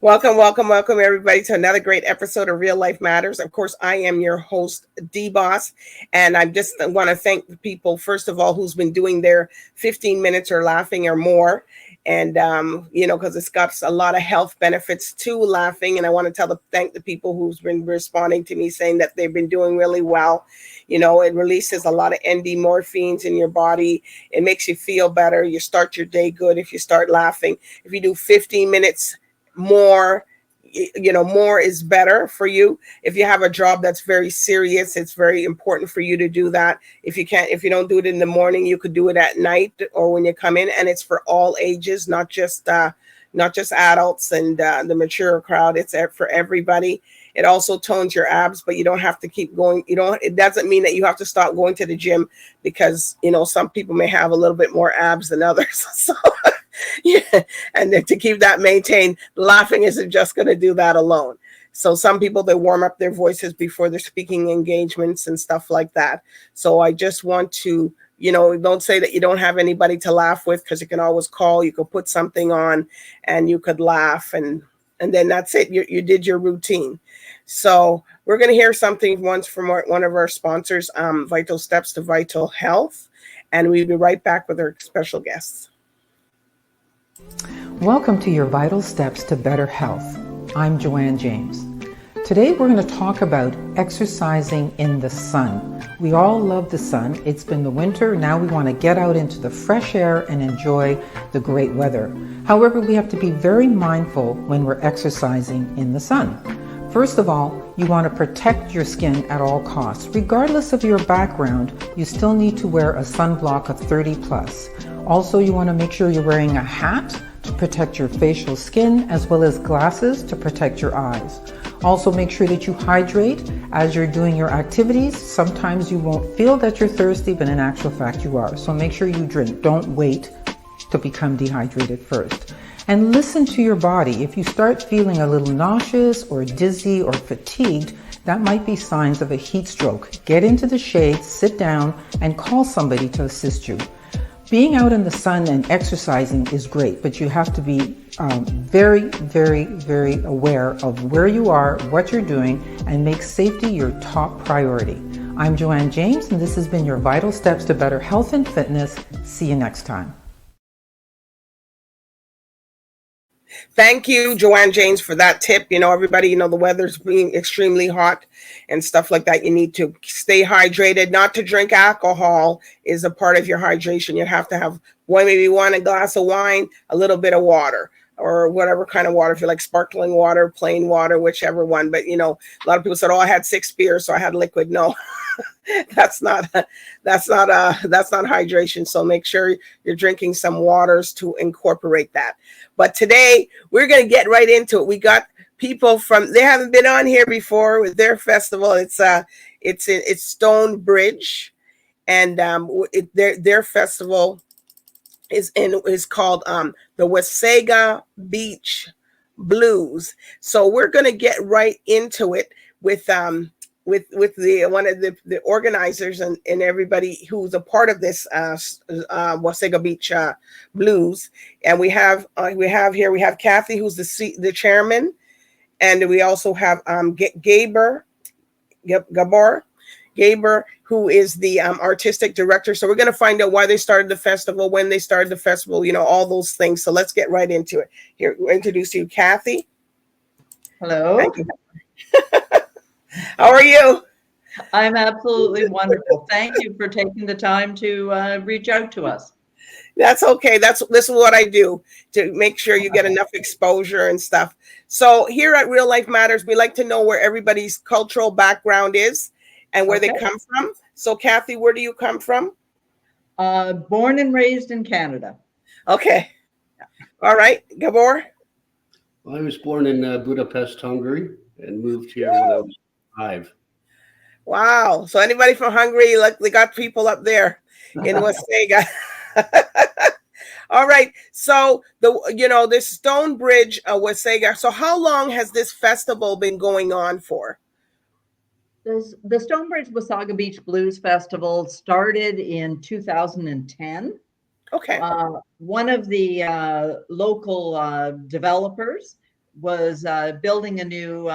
Welcome, everybody, to another great episode of Real Life Matters. Of course, I am your host, DBoss, and I just want to thank the people, first of all, who's been doing their 15 minutes or laughing or more. And, because it's got a lot of health benefits to laughing. And I want to thank the people who's been responding to me saying that they've been doing really well. It releases a lot of endorphins in your body. It makes you feel better. You start your day good if you start laughing. If you do 15 minutes more, more is better for you. If you have a job that's very serious, it's very important for you to do that. If you don't do it in the morning, you could do it at night or when you come in. And it's for all ages, not just adults and the mature crowd. It's for everybody. It also tones your abs, but you don't have to keep going. It doesn't mean that you have to stop going to the gym because, some people may have a little bit more abs than others. So yeah, and then to keep that maintained, laughing isn't just going to do that alone. So some people, they warm up their voices before their speaking engagements and stuff like that. So I just want to, don't say that you don't have anybody to laugh with, because you can always call, you could put something on and you could laugh, and then that's it. You did your routine. So we're going to hear something once from one of our sponsors, Vital Steps to Vital Health, and we'll be right back with our special guests. Welcome to your Vital Steps to Better Health. I'm Joanne James. Today we're going to talk about exercising in the sun. We all love the sun. It's been the winter. Now we want to get out into the fresh air and enjoy the great weather. However, we have to be very mindful when we're exercising in the sun. First of all, you want to protect your skin at all costs. Regardless of your background, you still need to wear a sunblock of 30 plus. Also, you want to make sure you're wearing a hat to protect your facial skin, as well as glasses to protect your eyes. Also, make sure that you hydrate as you're doing your activities. Sometimes you won't feel that you're thirsty, but in actual fact you are. So make sure you drink. Don't wait to become dehydrated first. And listen to your body. If you start feeling a little nauseous or dizzy or fatigued, that might be signs of a heat stroke. Get into the shade, sit down, and call somebody to assist you. Being out in the sun and exercising is great, but you have to be very, very, very aware of where you are, what you're doing, and make safety your top priority. I'm Joanne James, and this has been your Vital Steps to Better Health and Fitness. See you next time. Thank you, Joanne James, for that tip. Everybody, the weather's being extremely hot and stuff like that. You need to stay hydrated. Not to drink alcohol is a part of your hydration. You have to have maybe a glass of wine, a little bit of water, or whatever kind of water. If you like sparkling water, plain water, whichever one. But, a lot of people said, oh, I had 6 beers, so I had liquid. No. That's not hydration. So make sure you're drinking some waters to incorporate that. But today we're going to get right into it. We got people they haven't been on here before with their festival. It's Stonebridge, and their festival is called the Wasaga Beach Blues. So we're going to get right into it with the one of the organizers and everybody who's a part of this Wasaga Beach Blues. And we have Kathy, who's the chairman, and we also have Gabor, who is the artistic director. So we're going to find out why they started the festival, when they started the festival, all those things. So let's get right into it. Here, we'll introduce you, Kathy. Hello. Thank you. How are you? I'm absolutely wonderful. Thank you for taking the time to reach out to us. That's okay. This is what I do to make sure you get enough exposure and stuff. So here at Real Life Matters, we like to know where everybody's cultural background is and where they come from. So Kathy, where do you come from? Born and raised in Canada. Okay. All right. Gabor? Well, I was born in Budapest, Hungary, and moved here when I was 5. Wow. So anybody from Hungary, they got people up there in Wasaga. All right. So this Stonebridge Wasaga. So how long has this festival been going on for? The Stonebridge Wasaga Beach Blues Festival started in 2010. Okay. One of the local developers building a new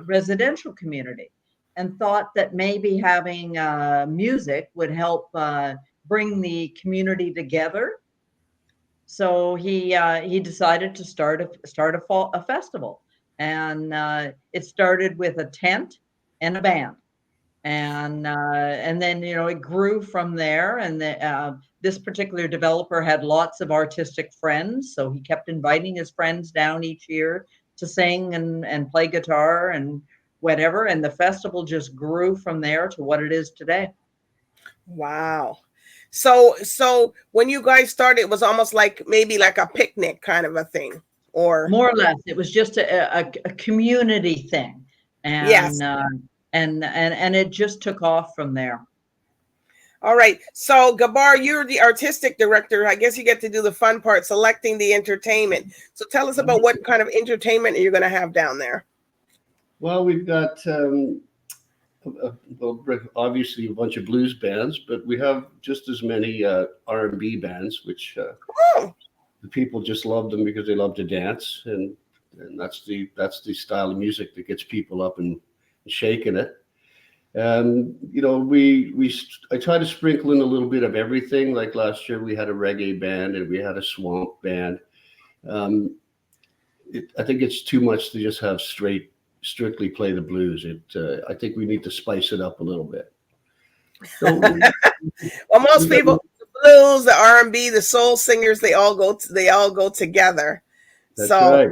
residential community, and thought that maybe having music would help bring the community together. So he decided to start a festival, and it started with a tent and a band, and then it grew from there. And this particular developer had lots of artistic friends, so he kept inviting his friends down each year to sing and play guitar and whatever. And the festival just grew from there to what it is today. Wow. So when you guys started, it was almost like maybe like a picnic kind of a thing, or more or less. It was just a community thing, and yes. And it just took off from there. All right. So Gabor, you're the artistic director. I guess you get to do the fun part, selecting the entertainment. So tell us about what kind of entertainment you're going to have down there. Well, we've got obviously a bunch of blues bands, but we have just as many R&B bands, which the people just love them because they love to dance, and that's the style of music that gets people up and shaking it. I try to sprinkle in a little bit of everything. Like last year, we had a reggae band and we had a swamp band. I think it's too much to just have strictly play the blues. I think we need to spice it up a little bit. So, well, most people, the blues, the R&B, the soul singers, they all go together. That's right.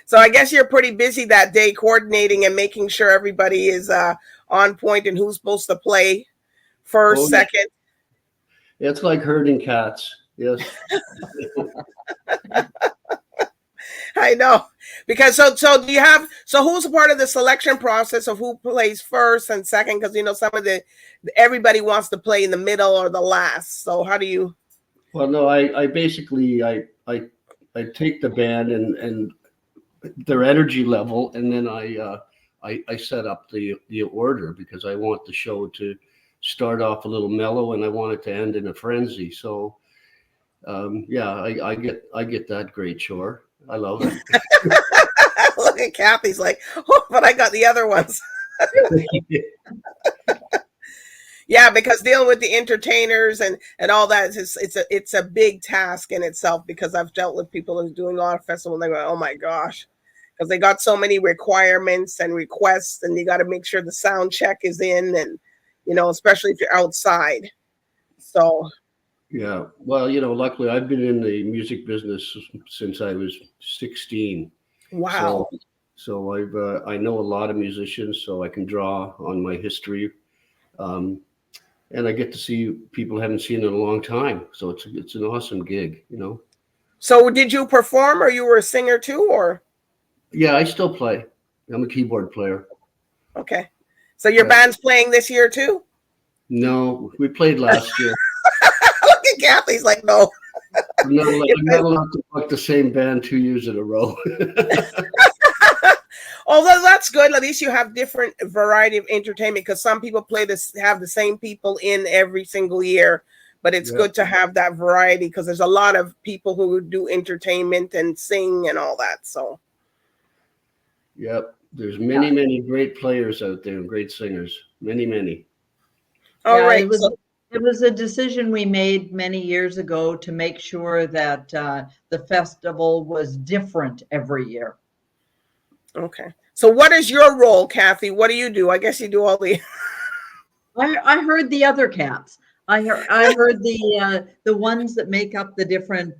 So I guess you're pretty busy that day coordinating and making sure everybody is on point and who's supposed to play first, second. It's like herding cats. Yes. I know. Because so who's a part of the selection process of who plays first and second? Because everybody wants to play in the middle or the last. So how do you? Well, no, I basically I take the band and their energy level, and then I set up the order, because I want the show to start off a little mellow and I want it to end in a frenzy. So I get that great chore. I love it. Look at Kathy's like, oh, but I got the other ones. Yeah, because dealing with the entertainers and all that, it's a big task in itself, because I've dealt with people who are doing a lot of festivals and they go, oh my gosh, because they got so many requirements and requests, and you got to make sure the sound check is in, and especially if you're outside. So yeah, well, luckily I've been in the music business since I was 16. Wow. So I know a lot of musicians, so I can draw on my history. And I get to see people I haven't seen in a long time. So it's an awesome gig, So did you perform, or you were a singer too, or? Yeah, I still play. I'm a keyboard player. Okay. So your band's playing this year too? No, we played last year. Look at Kathy's like, no. I'm not allowed to book the same band 2 years in a row. Although that's good. At least you have different variety of entertainment, because some people have the same people in every single year. But it's good to have that variety, because there's a lot of people who do entertainment and sing and all that. So, yep, there's many great players out there and great singers. Many. All right. It was a decision we made many years ago to make sure that the festival was different every year. Okay. So what is your role, Kathy? What do you do? I guess you do all the... I heard the other cats. I heard the ones that make up the different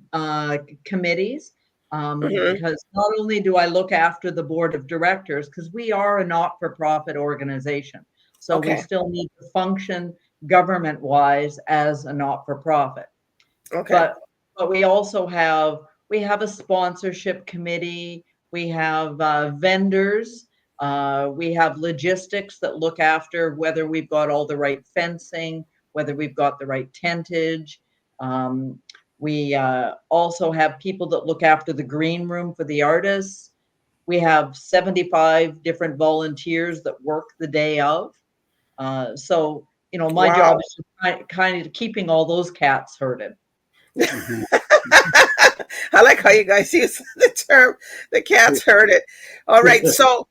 committees, because not only do I look after the board of directors, because we are a not-for-profit organization. So we still need to function government-wise as a not-for-profit. Okay. But we also have a sponsorship committee. We have vendors. We have logistics that look after whether we've got all the right fencing, whether we've got the right tentage. We also have people that look after the green room for the artists. We have 75 different volunteers that work the day of. So, my job is just kind of keeping all those cats herded. I like how you guys use the term. The cats heard it. All right. So,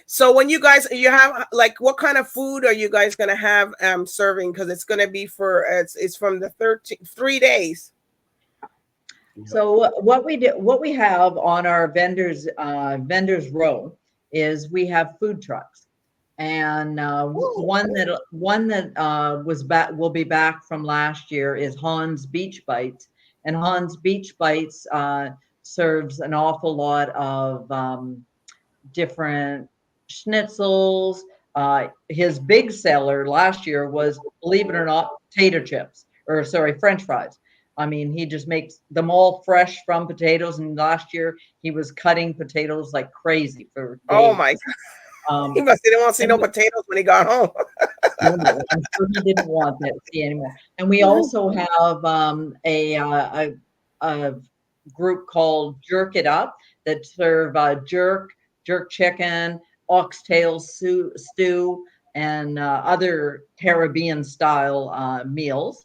so when you guys, you have like, what kind of food are you guys going to have serving? Because it's going to be for it's from the 3 days. So what we have on our vendors row is we have food trucks, and one that will be back from last year is Han's Beach Bites, and Han's Beach Bites serves an awful lot of different schnitzels. His big seller last year was, believe it or not, potato chips, or sorry, French fries. I mean, he just makes them all fresh from potatoes. And last year he was cutting potatoes like crazy for days. Oh my God. He must didn't want to see no potatoes when he got home. No, I'm sure he didn't want that to see anymore. And we also have a group called Jerk It Up that serve jerk chicken, oxtail stew, and other Caribbean style meals.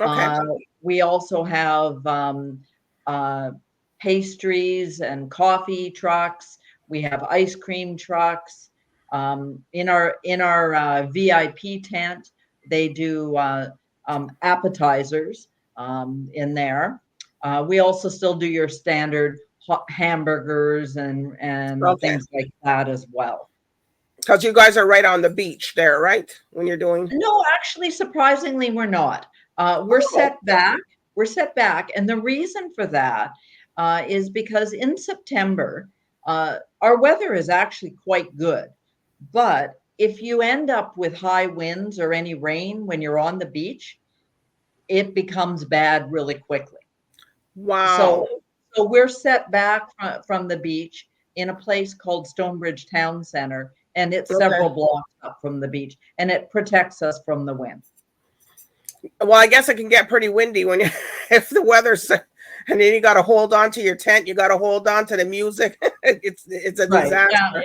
Okay. We also have pastries and coffee trucks. We have ice cream trucks. In our VIP tent, they do appetizers in there. We also still do your standard hamburgers and things like that as well. Because you guys are right on the beach there, right? When you're doing. No, actually, surprisingly, we're not. We're set back. We're set back, and the reason for that is because in September, our weather is actually quite good. But if you end up with high winds or any rain when you're on the beach, it becomes bad really quickly. Wow. So we're set back from the beach in a place called Stonebridge Town Center, and it's several blocks up from the beach, and it protects us from the wind. Well, I guess it can get pretty windy when you, if the weather's, and then you got to hold on to your tent. You got to hold on to the music. It's a disaster. Yeah,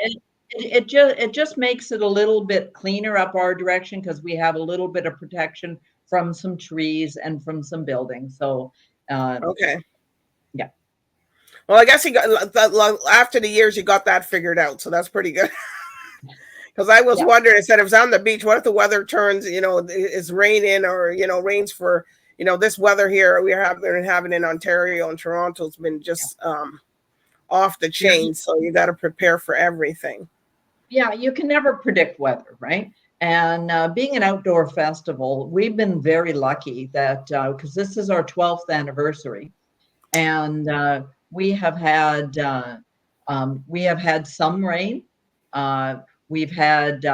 it just makes it a little bit cleaner up our direction because we have a little bit of protection from some trees and from some buildings. So, okay. Yeah. Well, I guess you got after the years you got that figured out, so that's pretty good. Because I was wondering, instead of on the beach, what if the weather turns, it's raining or, rains for, this weather here we're having in Ontario and Toronto has been just off the chain. So you got to prepare for everything. Yeah, you can never predict weather, right? And being an outdoor festival, we've been very lucky that because this is our 12th anniversary, and we have had some rain. We've had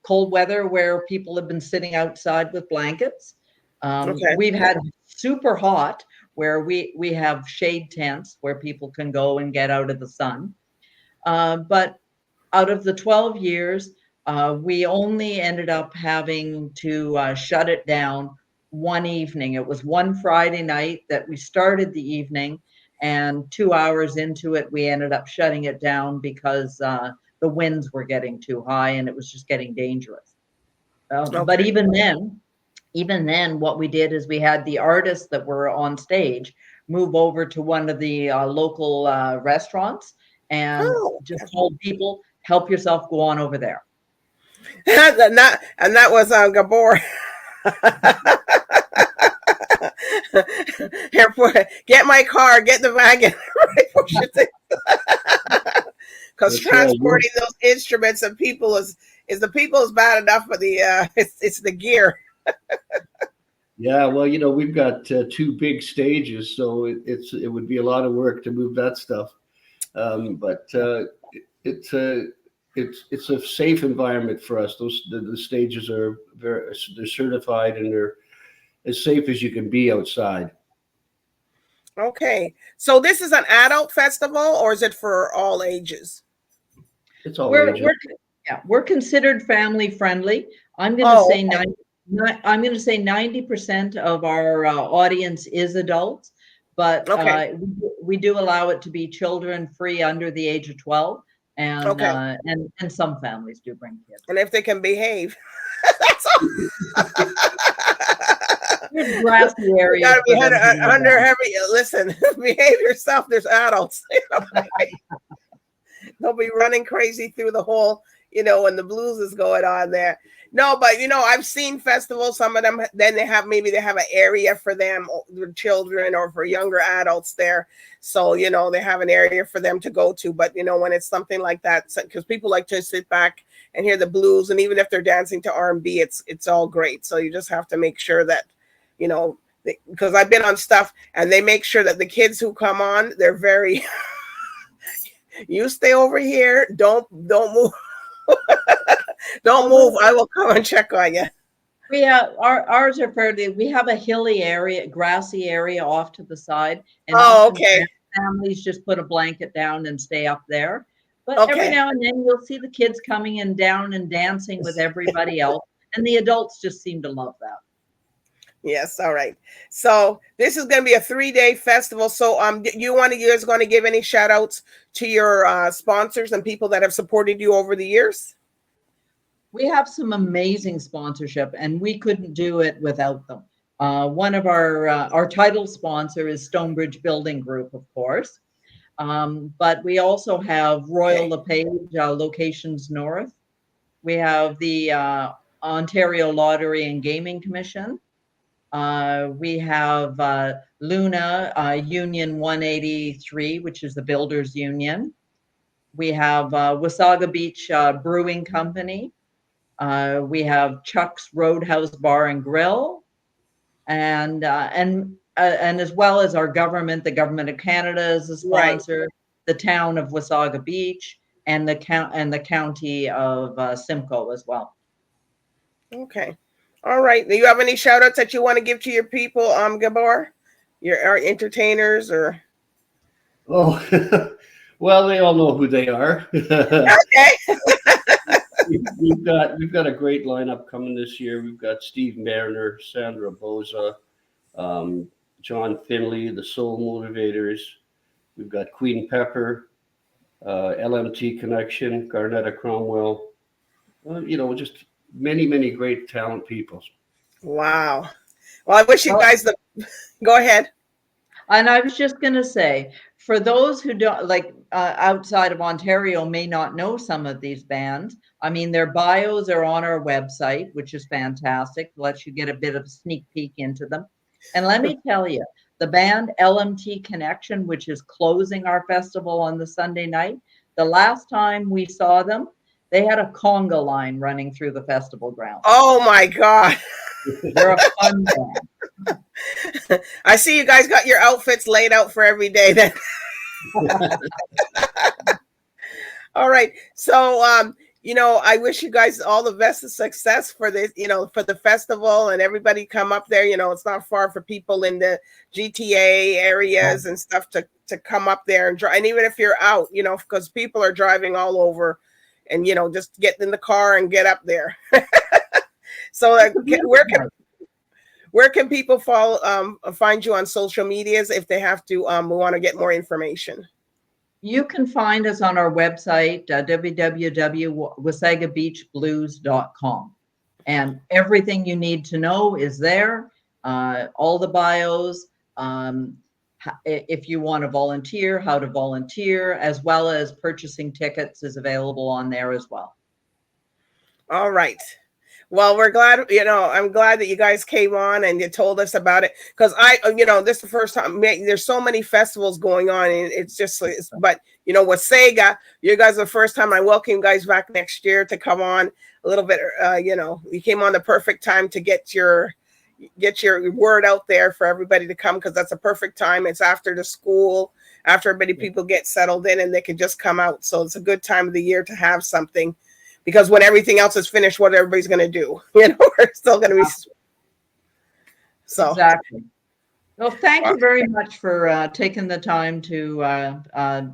cold weather where people have been sitting outside with blankets. We've had super hot where we have shade tents where people can go and get out of the sun. But out of the 12 years, we only ended up having to shut it down one evening. It was one Friday night that we started the evening, and 2 hours into it, we ended up shutting it down because the winds were getting too high and it was just getting dangerous. But even then, what we did is we had the artists that were on stage move over to one of the local restaurants and just told people, help yourself, go on over there. and that was Gabor. Here, get my car, get the wagon, right? Push your things. Because transporting those instruments and people is the people is bad enough, but it's the gear. Yeah, well, we've got 2 big stages, so it would be a lot of work to move that stuff. But it's a safe environment for us. The stages are they're certified and they're as safe as you can be outside. Okay, so this is an adult festival, or is it for all ages? It's all ages. We're considered family friendly. I'm going to say 90% of our audience is adults, but we do allow it to be children free under the age of 12, and some families do bring kids. And if they can behave, that's all. good grassy You areas. gotta be for them to lie under down. heavy. Listen, behave yourself. There's adults. They'll be running crazy through the whole, when the blues is going on there. No, but I've seen festivals. Some of them, then they have an area for them, for children or for younger adults there. So they have an area for them to go to. But when it's something like that, because people like to sit back and hear the blues, and even if they're dancing to R&B, it's all great. So you just have to make sure that, because I've been on stuff and they make sure that the kids who come on, they're very. You stay over here. Don't move. Don't move. I will come and check on you. We have ours are fairly. We have a hilly area, grassy area off to the side, and Oh, often okay. families just put a blanket down and stay up there. But Okay. every now and then you'll see the kids coming in down and dancing with everybody else, and the adults just seem to love that. Yes. All right. So this is going to be a 3-day festival. So you guys going to give any shout outs to your sponsors and people that have supported you over the years? We have some amazing sponsorship, and we couldn't do it without them. One of our title sponsor is Stonebridge Building Group, of course. But we also have Royal LePage Locations North. We have the Ontario Lottery and Gaming Commission. We have Luna Union 183, which is the Builders Union. We have Wasaga Beach Brewing Company. We have Chuck's Roadhouse Bar and Grill, and as well as our government, the Government of Canada is a sponsor, right. The town of Wasaga Beach, and the county of Simcoe as well. Okay. All right. Do you have any shout outs that you want to give to your people, Gabor? Your entertainers or? Oh, well, they all know who they are. Okay. We've got a great lineup coming this year. We've got Steve Mariner, Sandra Boza, John Finley, the Soul Motivators. We've got Queen Pepper, LMT Connection, Garnetta Cromwell. Just many great talent people. Wow. Well, I wish you guys go ahead. And I was just going to say, for those who don't outside of Ontario may not know some of these bands. I mean, their bios are on our website, which is fantastic. Lets you get a bit of a sneak peek into them. And let me tell you, the band LMT Connection, which is closing our festival on the Sunday night, the last time we saw them, they had a conga line running through the festival grounds. Oh my God. They're a fun band. I see you guys got your outfits laid out for every day then. All right. So, I wish you guys all the best of success for this, for the festival, and everybody come up there. It's not far for people in the GTA areas and stuff to come up there and drive. And even if you're out, because people are driving all over, and, just get in the car and get up there. So where can people find you on social medias if they have to want to get more information? You can find us on our website, www.wasagabeachblues.com. And everything you need to know is there. All the bios, if you want to volunteer, how to volunteer, as well as purchasing tickets is available on there as well. All right. Well, we're glad, I'm glad that you guys came on and you told us about it. Because this is the first time, there's so many festivals going on, and but Wasaga, you guys are the first time. I welcome you guys back next year to come on a little bit. You came on the perfect time to get your word out there for everybody to come, because that's a perfect time. It's after the school, after people get settled in and they can just come out. So it's a good time of the year to have something. Because when everything else is finished, what everybody's going to do, we're still going to be. So exactly. Well, thank you very much for taking the time to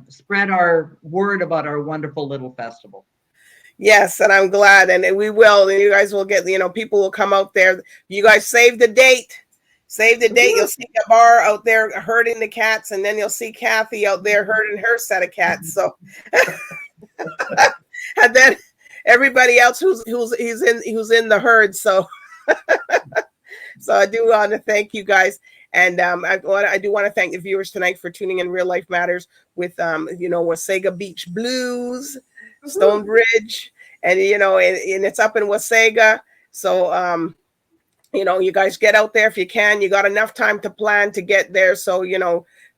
spread our word about our wonderful little festival. Yes, and I'm glad, and we will. And you guys will get, people will come out there. You guys save the date. Save the date. You'll see Gabor out there herding the cats, and then you'll see Kathy out there herding her set of cats. So, and then everybody else who's in the herd. So So I do want to thank you guys. And I do want to thank the viewers tonight for tuning in Real Life Matters with, Wasaga Beach Blues, Stonebridge, and, and it's up in Wasaga. So, you guys get out there if you can. You got enough time to plan to get there. So,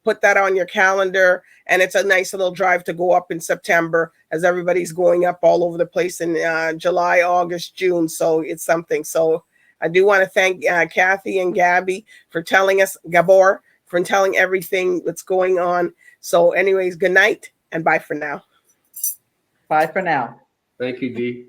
put that on your calendar. And it's a nice little drive to go up in September as everybody's going up all over the place in July, August, June. So it's something. So I do want to thank Kathy and Gabby for telling us, Gabor, for telling everything that's going on. So anyways, good night and bye for now. Bye for now. Thank you, Dee.